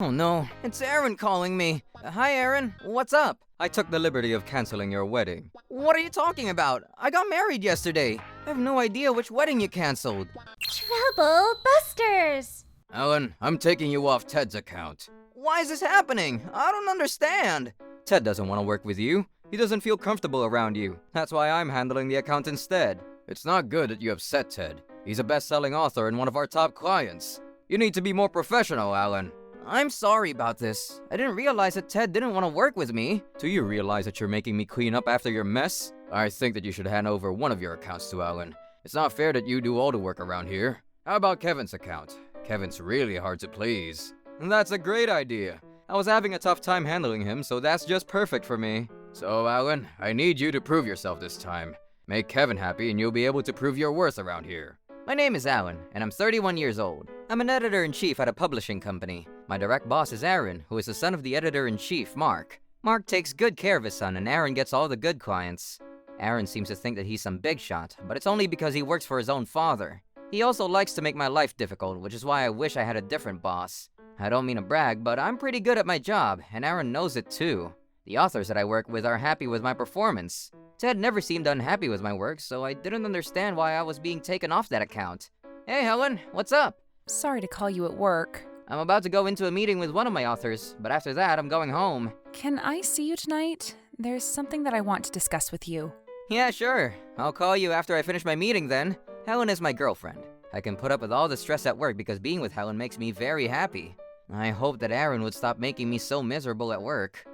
Oh no, it's Aaron calling me. Hi Aaron, what's up? I took the liberty of canceling your wedding. What are you talking about? I got married yesterday. I have no idea which wedding you canceled. Trouble Busters! Alan, I'm taking you off Ted's account. Why is this happening? I don't understand. Ted doesn't want to work with you. He doesn't feel comfortable around you. That's why I'm handling the account instead. It's not good that you upset Ted. He's a best-selling author and one of our top clients. You need to be more professional, Alan. I'm sorry about this. I didn't realize that Ted didn't want to work with me. Do you realize that you're making me clean up after your mess? I think that you should hand over one of your accounts to Alan. It's not fair that you do all the work around here. How about Kevin's account? Kevin's really hard to please. That's a great idea. I was having a tough time handling him, so that's just perfect for me. So, Alan, I need you to prove yourself this time. Make Kevin happy and you'll be able to prove your worth around here. My name is Alan, and I'm 31 years old. I'm an editor-in-chief at a publishing company. My direct boss is Aaron, who is the son of the editor-in-chief, Mark. Mark takes good care of his son, and Aaron gets all the good clients. Aaron seems to think that he's some big shot, but it's only because he works for his own father. He also likes to make my life difficult, which is why I wish I had a different boss. I don't mean to brag, but I'm pretty good at my job, and Aaron knows it too. The authors that I work with are happy with my performance. Ted never seemed unhappy with my work, so I didn't understand why I was being taken off that account. Hey Helen, what's up? Sorry to call you at work. I'm about to go into a meeting with one of my authors, but after that I'm going home. Can I see you tonight? There's something that I want to discuss with you. Yeah, sure. I'll call you after I finish my meeting then. Helen is my girlfriend. I can put up with all the stress at work because being with Helen makes me very happy. I hope that Aaron would stop making me so miserable at work.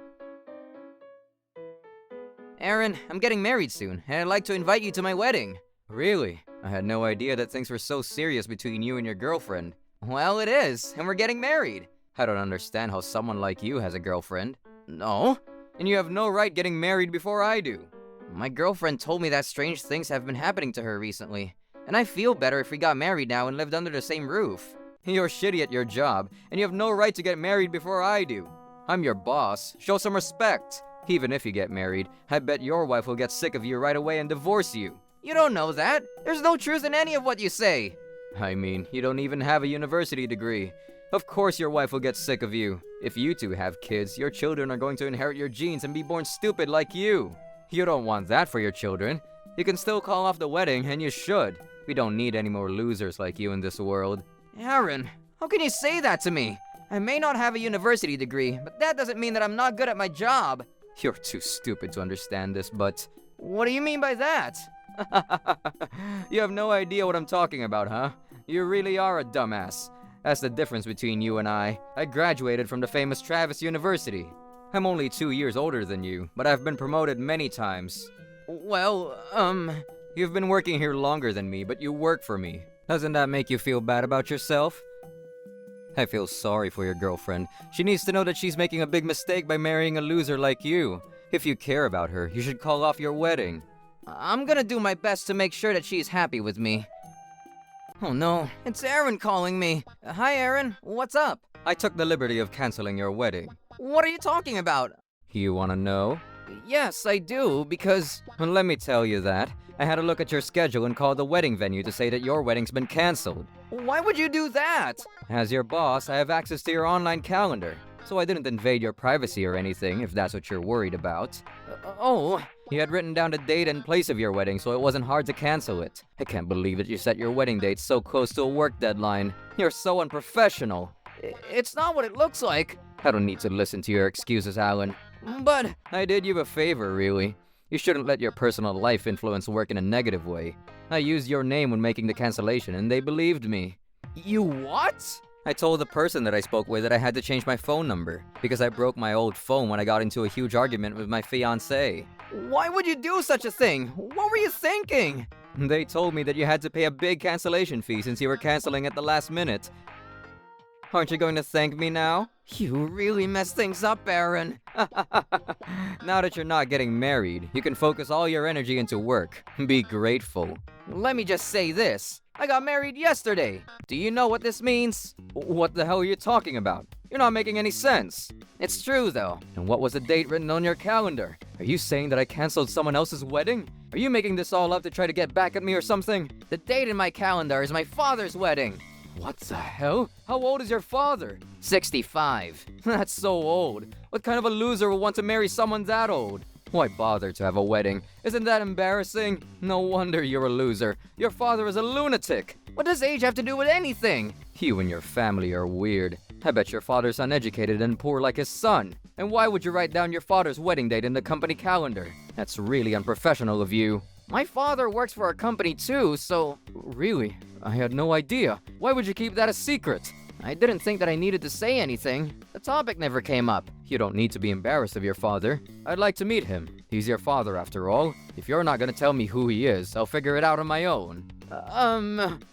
Aaron, I'm getting married soon, and I'd like to invite you to my wedding. Really? I had no idea that things were so serious between you and your girlfriend. Well, it is, and we're getting married. I don't understand how someone like you has a girlfriend. No? And you have no right getting married before I do. My girlfriend told me that strange things have been happening to her recently, and I feel better if we got married now and lived under the same roof. You're shitty at your job, and you have no right to get married before I do. I'm your boss. Show some respect. Even if you get married, I bet your wife will get sick of you right away and divorce you. You don't know that. There's no truth in any of what you say. I mean, you don't even have a university degree. Of course your wife will get sick of you. If you two have kids, your children are going to inherit your genes and be born stupid like you. You don't want that for your children. You can still call off the wedding, and you should. We don't need any more losers like you in this world. Aaron, how can you say that to me? I may not have a university degree, but that doesn't mean that I'm not good at my job. You're too stupid to understand this, but... What do you mean by that? You have no idea what I'm talking about, huh? You really are a dumbass. That's the difference between you and I. I graduated from the famous Travis University. I'm only 2 years older than you, but I've been promoted many times. Well, You've been working here longer than me, but you work for me. Doesn't that make you feel bad about yourself? I feel sorry for your girlfriend. She needs to know that she's making a big mistake by marrying a loser like you. If you care about her, you should call off your wedding. I'm gonna do my best to make sure that she's happy with me. Oh no, it's Aaron calling me. Hi Aaron, what's up? I took the liberty of canceling your wedding. What are you talking about? You wanna know? Yes, I do, because... Well, let me tell you that. I had a look at your schedule and called the wedding venue to say that your wedding's been canceled. Why would you do that? As your boss, I have access to your online calendar, so I didn't invade your privacy or anything, if that's what you're worried about. Oh... You had written down the date and place of your wedding, so it wasn't hard to cancel it. I can't believe that you set your wedding date so close to a work deadline. You're so unprofessional. It's not what it looks like. I don't need to listen to your excuses, Alan. But... I did you a favor, really. You shouldn't let your personal life influence work in a negative way. I used your name when making the cancellation, and they believed me. You what? I told the person that I spoke with that I had to change my phone number, because I broke my old phone when I got into a huge argument with my fiancée. Why would you do such a thing? What were you thinking? They told me that you had to pay a big cancellation fee since you were canceling at the last minute. Aren't you going to thank me now? You really messed things up, Aaron. Now that you're not getting married, you can focus all your energy into work. Be grateful. Let me just say this. I got married yesterday. Do you know what this means? What the hell are you talking about? You're not making any sense. It's true, though. And what was the date written on your calendar? Are you saying that I canceled someone else's wedding? Are you making this all up to try to get back at me or something? The date in my calendar is my father's wedding. What the hell? How old is your father? 65. That's so old. What kind of a loser would want to marry someone that old? Why bother to have a wedding? Isn't that embarrassing? No wonder you're a loser. Your father is a lunatic. What does age have to do with anything? You and your family are weird. I bet your father's uneducated and poor like his son. And why would you write down your father's wedding date in the company calendar? That's really unprofessional of you. My father works for a company too, so... Really? I had no idea. Why would you keep that a secret? I didn't think that I needed to say anything. The topic never came up. You don't need to be embarrassed of your father. I'd like to meet him. He's your father after all. If you're not gonna tell me who he is, I'll figure it out on my own.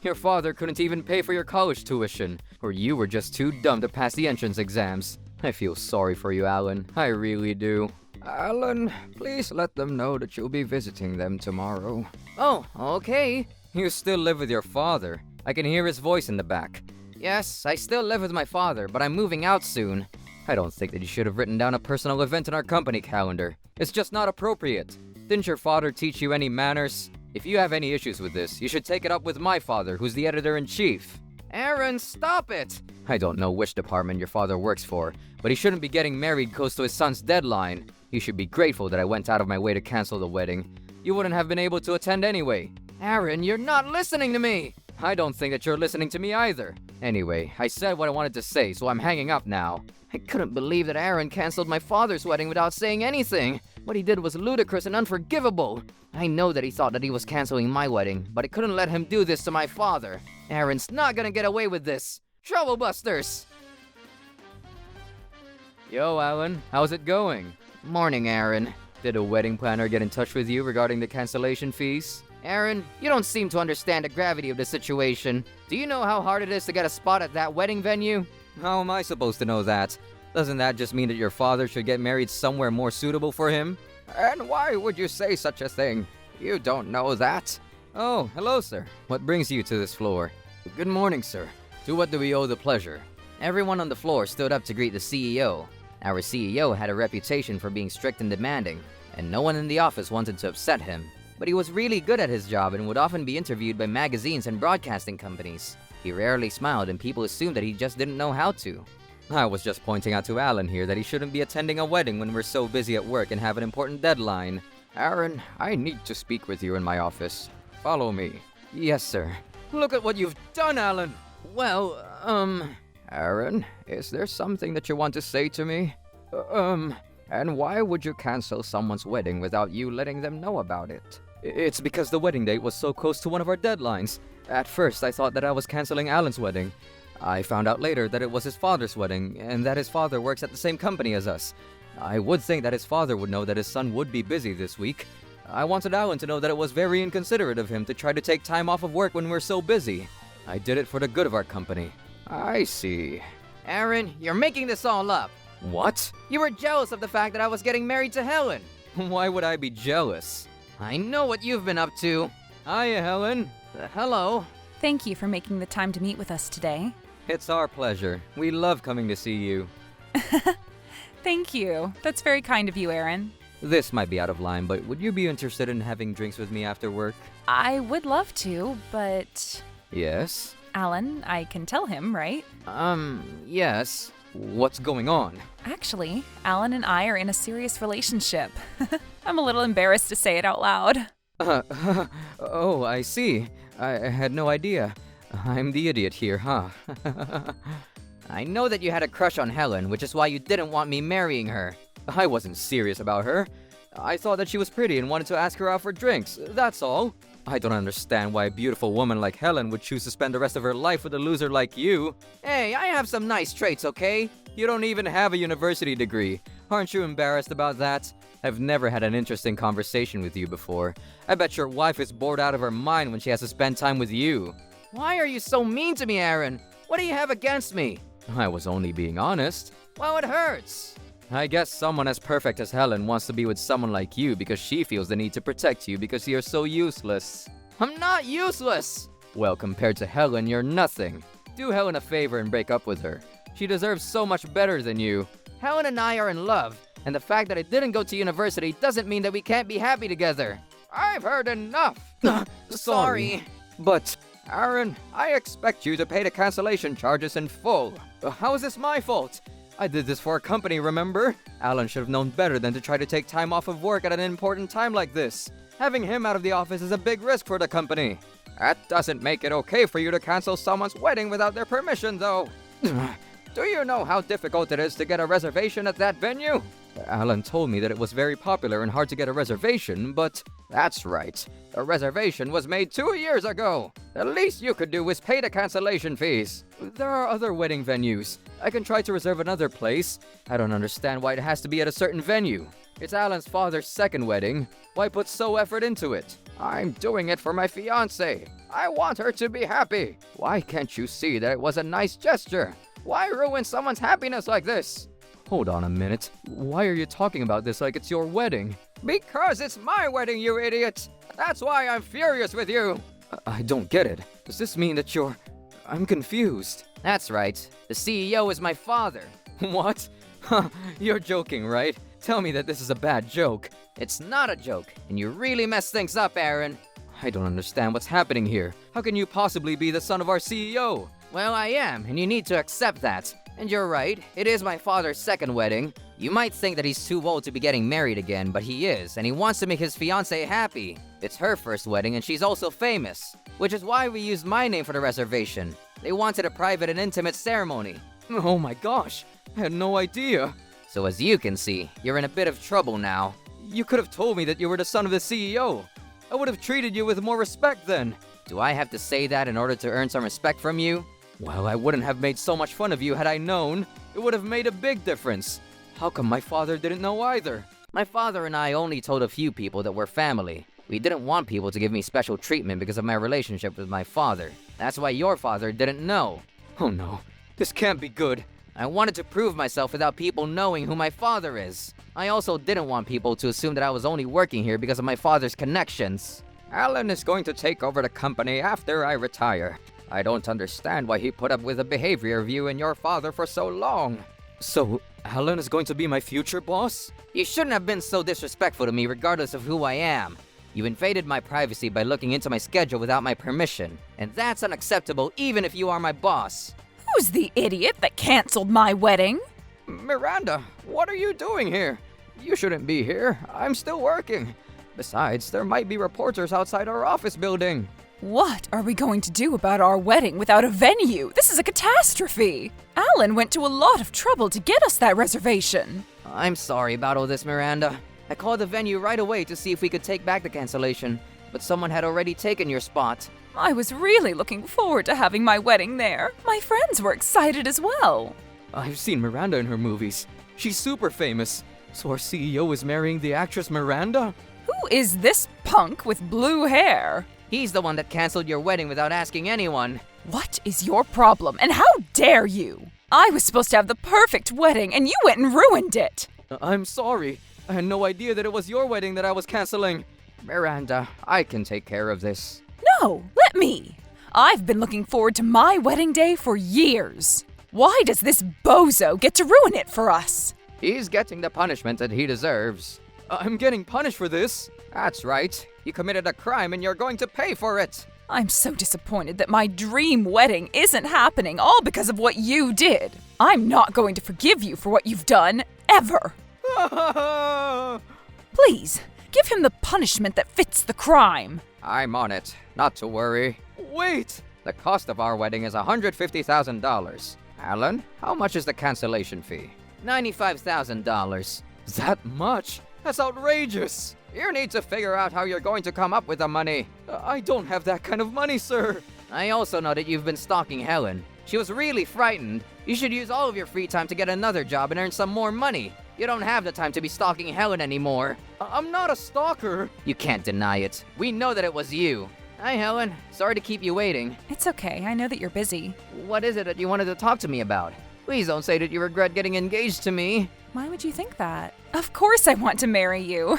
Your father couldn't even pay for your college tuition, or you were just too dumb to pass the entrance exams. I feel sorry for you, Alan. I really do. Alan, please let them know that you'll be visiting them tomorrow. Oh, okay. You still live with your father. I can hear his voice in the back. Yes, I still live with my father, but I'm moving out soon. I don't think that you should have written down a personal event in our company calendar. It's just not appropriate. Didn't your father teach you any manners? If you have any issues with this, you should take it up with my father, who's the editor-in-chief. Aaron, stop it! I don't know which department your father works for, but he shouldn't be getting married close to his son's deadline. You should be grateful that I went out of my way to cancel the wedding. You wouldn't have been able to attend anyway. Aaron, you're not listening to me! I don't think that you're listening to me either. Anyway, I said what I wanted to say, so I'm hanging up now. I couldn't believe that Aaron canceled my father's wedding without saying anything. What he did was ludicrous and unforgivable. I know that he thought that he was canceling my wedding, but I couldn't let him do this to my father. Aaron's not gonna get away with this. Troublebusters! Yo, Alan, how's it going? Morning, Aaron. Did a wedding planner get in touch with you regarding the cancellation fees? Aaron, you don't seem to understand the gravity of the situation. Do you know how hard it is to get a spot at that wedding venue? How am I supposed to know that? Doesn't that just mean that your father should get married somewhere more suitable for him? And why would you say such a thing? You don't know that. Oh, hello, sir. What brings you to this floor? Good morning, sir. To what do we owe the pleasure? Everyone on the floor stood up to greet the CEO. Our CEO had a reputation for being strict and demanding, and no one in the office wanted to upset him. But he was really good at his job and would often be interviewed by magazines and broadcasting companies. He rarely smiled and people assumed that he just didn't know how to. I was just pointing out to Alan here that he shouldn't be attending a wedding when we're so busy at work and have an important deadline. Aaron, I need to speak with you in my office. Follow me. Yes, sir. Look at what you've done, Alan! Well, Aaron, is there something that you want to say to me? And why would you cancel someone's wedding without you letting them know about it? It's because the wedding date was so close to one of our deadlines. At first, I thought that I was canceling Alan's wedding. I found out later that it was his father's wedding, and that his father works at the same company as us. I would think that his father would know that his son would be busy this week. I wanted Alan to know that it was very inconsiderate of him to try to take time off of work when we're so busy. I did it for the good of our company. I see. Aaron, you're making this all up. What? You were jealous of the fact that I was getting married to Helen. Why would I be jealous? I know what you've been up to. Hiya, Helen. Hello. Thank you for making the time to meet with us today. It's our pleasure. We love coming to see you. Thank you. That's very kind of you, Aaron. This might be out of line, but would you be interested in having drinks with me after work? I would love to, but... Yes? Alan, I can tell him, right? Yes. What's going on? Actually, Alan and I are in a serious relationship. I'm a little embarrassed to say it out loud. Oh, I see. I had no idea. I'm the idiot here, huh? I know that you had a crush on Helen, which is why you didn't want me marrying her. I wasn't serious about her. I thought that she was pretty and wanted to ask her out for drinks, that's all. I don't understand why a beautiful woman like Helen would choose to spend the rest of her life with a loser like you. Hey, I have some nice traits, okay? You don't even have a university degree. Aren't you embarrassed about that? I've never had an interesting conversation with you before. I bet your wife is bored out of her mind when she has to spend time with you. Why are you so mean to me, Aaron? What do you have against me? I was only being honest. Well, it hurts. I guess someone as perfect as Helen wants to be with someone like you because she feels the need to protect you because you're so useless. I'm not useless. Well, compared to Helen, you're nothing. Do Helen a favor and break up with her. She deserves so much better than you. Helen and I are in love, and the fact that I didn't go to university doesn't mean that we can't be happy together. I've heard enough. Sorry. But Aaron, I expect you to pay the cancellation charges in full. How is this my fault? I did this for a company, remember? Alan should have known better than to try to take time off of work at an important time like this. Having him out of the office is a big risk for the company. That doesn't make it okay for you to cancel someone's wedding without their permission, though. Do you know how difficult it is to get a reservation at that venue? Alan told me that it was very popular and hard to get a reservation, but... That's right. The reservation was made 2 years ago. The least you could do is pay the cancellation fees. There are other wedding venues. I can try to reserve another place. I don't understand why it has to be at a certain venue. It's Alan's father's second wedding. Why put so effort into it? I'm doing it for my fiancée. I want her to be happy. Why can't you see that it was a nice gesture? Why ruin someone's happiness like this? Hold on a minute. Why are you talking about this like it's your wedding? Because it's my wedding, you idiot! That's why I'm furious with you! I don't get it. Does this mean that you're... I'm confused. That's right. The CEO is my father. What? You're joking, right? Tell me that this is a bad joke. It's not a joke, and you really messed things up, Aaron. I don't understand what's happening here. How can you possibly be the son of our CEO? Well, I am, and you need to accept that. And you're right, it is my father's second wedding. You might think that he's too old to be getting married again, but he is, and he wants to make his fiancée happy. It's her first wedding, and she's also famous, which is why we used my name for the reservation. They wanted a private and intimate ceremony. Oh my gosh, I had no idea. So as you can see, you're in a bit of trouble now. You could have told me that you were the son of the CEO. I would have treated you with more respect then. Do I have to say that in order to earn some respect from you? Well, I wouldn't have made so much fun of you had I known. It would have made a big difference. How come my father didn't know either? My father and I only told a few people that we're family. We didn't want people to give me special treatment because of my relationship with my father. That's why your father didn't know. Oh no, this can't be good. I wanted to prove myself without people knowing who my father is. I also didn't want people to assume that I was only working here because of my father's connections. Alan is going to take over the company after I retire. I don't understand why he put up with the behavior of you and your father for so long. So, Alan is going to be my future boss? You shouldn't have been so disrespectful to me regardless of who I am. You invaded my privacy by looking into my schedule without my permission, and that's unacceptable even if you are my boss. Who's the idiot that canceled my wedding? Miranda, what are you doing here? You shouldn't be here. I'm still working. Besides, there might be reporters outside our office building. What are we going to do about our wedding without a venue? This is a catastrophe. Alan went to a lot of trouble to get us that reservation. I'm sorry about all this, Miranda. I called the venue right away to see if we could take back the cancellation, but someone had already taken your spot. I was really looking forward to having my wedding there. My friends were excited as well. I've seen Miranda in her movies. She's super famous. So our CEO is marrying the actress Miranda? Who is this punk with blue hair? He's the one that canceled your wedding without asking anyone. What is your problem, and how dare you? I was supposed to have the perfect wedding, and you went and ruined it. I'm sorry. I had no idea that it was your wedding that I was canceling. Miranda, I can take care of this. No, let me. I've been looking forward to my wedding day for years. Why does this bozo get to ruin it for us? He's getting the punishment that he deserves. I'm getting punished for this. That's right. You committed a crime and you're going to pay for it. I'm so disappointed that my dream wedding isn't happening all because of what you did. I'm not going to forgive you for what you've done, ever. Please, give him the punishment that fits the crime. I'm on it. Not to worry. Wait! The cost of our wedding is $150,000. Alan, how much is the cancellation fee? $95,000. That much? That's outrageous! You need to figure out how you're going to come up with the money. I don't have that kind of money, sir. I also know that you've been stalking Helen. She was really frightened. You should use all of your free time to get another job and earn some more money. You don't have the time to be stalking Helen anymore. I'm not a stalker. You can't deny it. We know that it was you. Hi, Helen. Sorry to keep you waiting. It's okay. I know that you're busy. What is it that you wanted to talk to me about? Please don't say that you regret getting engaged to me. Why would you think that? Of course I want to marry you.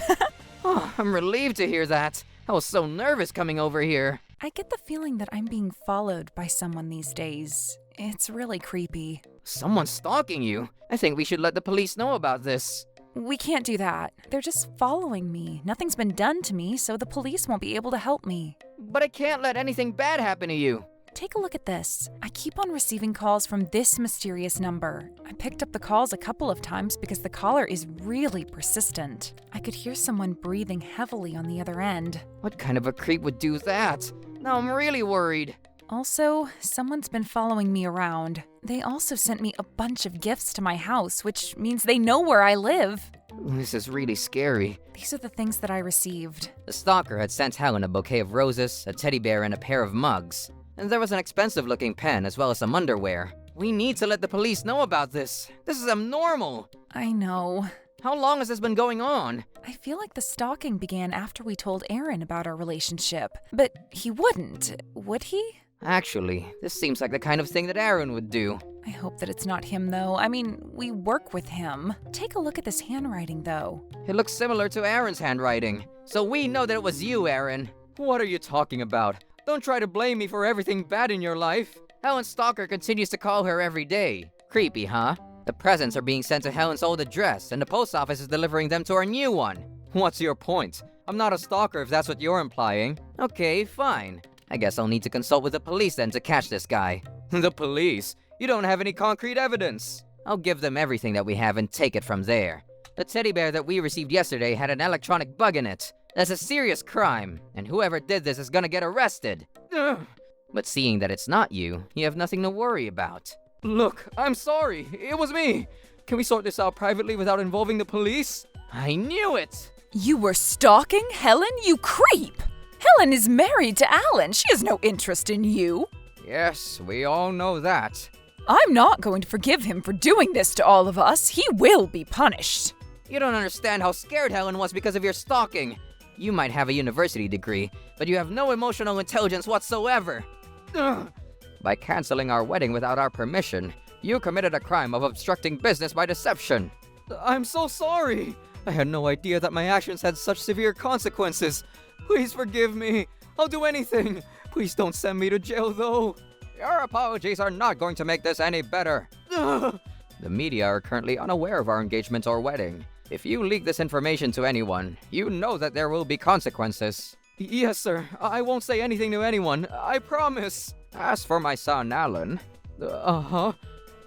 Oh, I'm relieved to hear that. I was so nervous coming over here. I get the feeling that I'm being followed by someone these days. It's really creepy. Someone's stalking you. I think we should let the police know about this. We can't do that. They're just following me. Nothing's been done to me, so the police won't be able to help me. But I can't let anything bad happen to you. Take a look at this. I keep on receiving calls from this mysterious number. I picked up the calls a couple of times because the caller is really persistent. I could hear someone breathing heavily on the other end. What kind of a creep would do that? Now I'm really worried. Also, someone's been following me around. They also sent me a bunch of gifts to my house, which means they know where I live. This is really scary. These are the things that I received. The stalker had sent Helen a bouquet of roses, a teddy bear, and a pair of mugs. And there was an expensive-looking pen as well as some underwear. We need to let the police know about this. This is abnormal. I know. How long has this been going on? I feel like the stalking began after we told Aaron about our relationship. But he wouldn't, would he? Actually, this seems like the kind of thing that Aaron would do. I hope that it's not him, though. I mean, we work with him. Take a look at this handwriting, though. It looks similar to Aaron's handwriting. So we know that it was you, Aaron. What are you talking about? Don't try to blame me for everything bad in your life. Helen's stalker continues to call her every day. Creepy, huh? The presents are being sent to Helen's old address, and the post office is delivering them to our new one. What's your point? I'm not a stalker if that's what you're implying. Okay, fine. I guess I'll need to consult with the police then to catch this guy. The police? You don't have any concrete evidence. I'll give them everything that we have and take it from there. The teddy bear that we received yesterday had an electronic bug in it. That's a serious crime, and whoever did this is gonna get arrested. Ugh. But seeing that it's not you, you have nothing to worry about. Look, I'm sorry. It was me. Can we sort this out privately without involving the police? I knew it! You were stalking Helen, you creep! Helen is married to Alan. She has no interest in you. Yes, we all know that. I'm not going to forgive him for doing this to all of us. He will be punished. You don't understand how scared Helen was because of your stalking. You might have a university degree, but you have no emotional intelligence whatsoever. Ugh. By canceling our wedding without our permission, you committed a crime of obstructing business by deception. I'm so sorry. I had no idea that my actions had such severe consequences. Please forgive me. I'll do anything. Please don't send me to jail, though. Your apologies are not going to make this any better. Ugh. The media are currently unaware of our engagement or wedding. If you leak this information to anyone, you know that there will be consequences. Yes, sir. I won't say anything to anyone. I promise. As for my son, Alan, Uh-huh.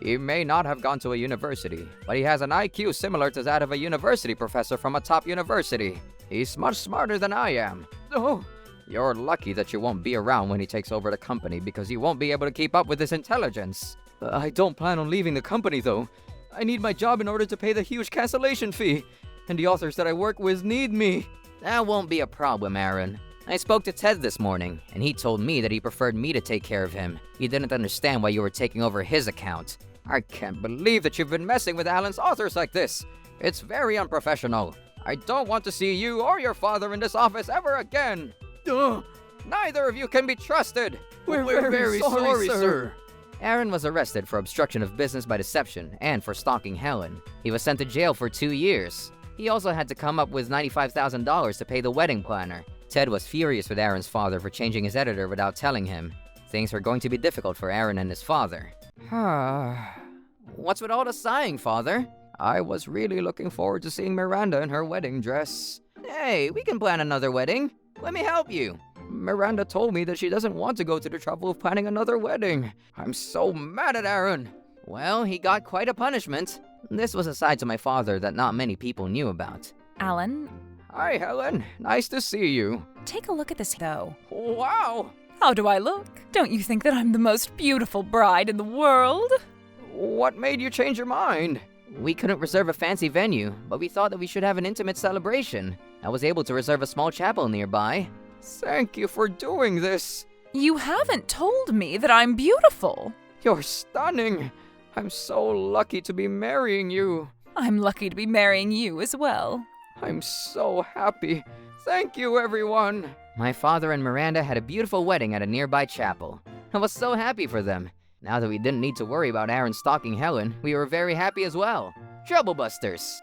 he may not have gone to a university, but he has an IQ similar to that of a university professor from a top university. He's much smarter than I am. Oh. You're lucky that you won't be around when he takes over the company because you won't be able to keep up with his intelligence. I don't plan on leaving the company, though. I need my job in order to pay the huge cancellation fee. And the authors that I work with need me. That won't be a problem, Aaron. I spoke to Ted this morning, and he told me that he preferred me to take care of him. He didn't understand why you were taking over his account. I can't believe that you've been messing with Alan's authors like this. It's very unprofessional. I don't want to see you or your father in this office ever again. Ugh. Neither of you can be trusted. We're very sorry, sir. Aaron was arrested for obstruction of business by deception and for stalking Helen. He was sent to jail for 2 years. He also had to come up with $95,000 to pay the wedding planner. Ted was furious with Aaron's father for changing his editor without telling him. Things were going to be difficult for Aaron and his father. What's with all the sighing, Father? I was really looking forward to seeing Miranda in her wedding dress. Hey, we can plan another wedding. Let me help you. Miranda told me that she doesn't want to go to the trouble of planning another wedding. I'm so mad at Aaron. Well, he got quite a punishment. This was a side to my father that not many people knew about. Alan, Hi, Helen. Nice to see you. take a look at this, though. Wow! How do I look? Don't you think that I'm the most beautiful bride in the world? What made you change your mind? We couldn't reserve a fancy venue, but we thought that we should have an intimate celebration. I was able to reserve a small chapel nearby. Thank you for doing this. You haven't told me that I'm beautiful. You're stunning. I'm so lucky to be marrying you. I'm lucky to be marrying you as well. I'm so happy. Thank you, everyone. My father and Miranda had a beautiful wedding at a nearby chapel. I was so happy for them. Now that we didn't need to worry about Aaron stalking Helen, we were very happy as well. Trouble Busters!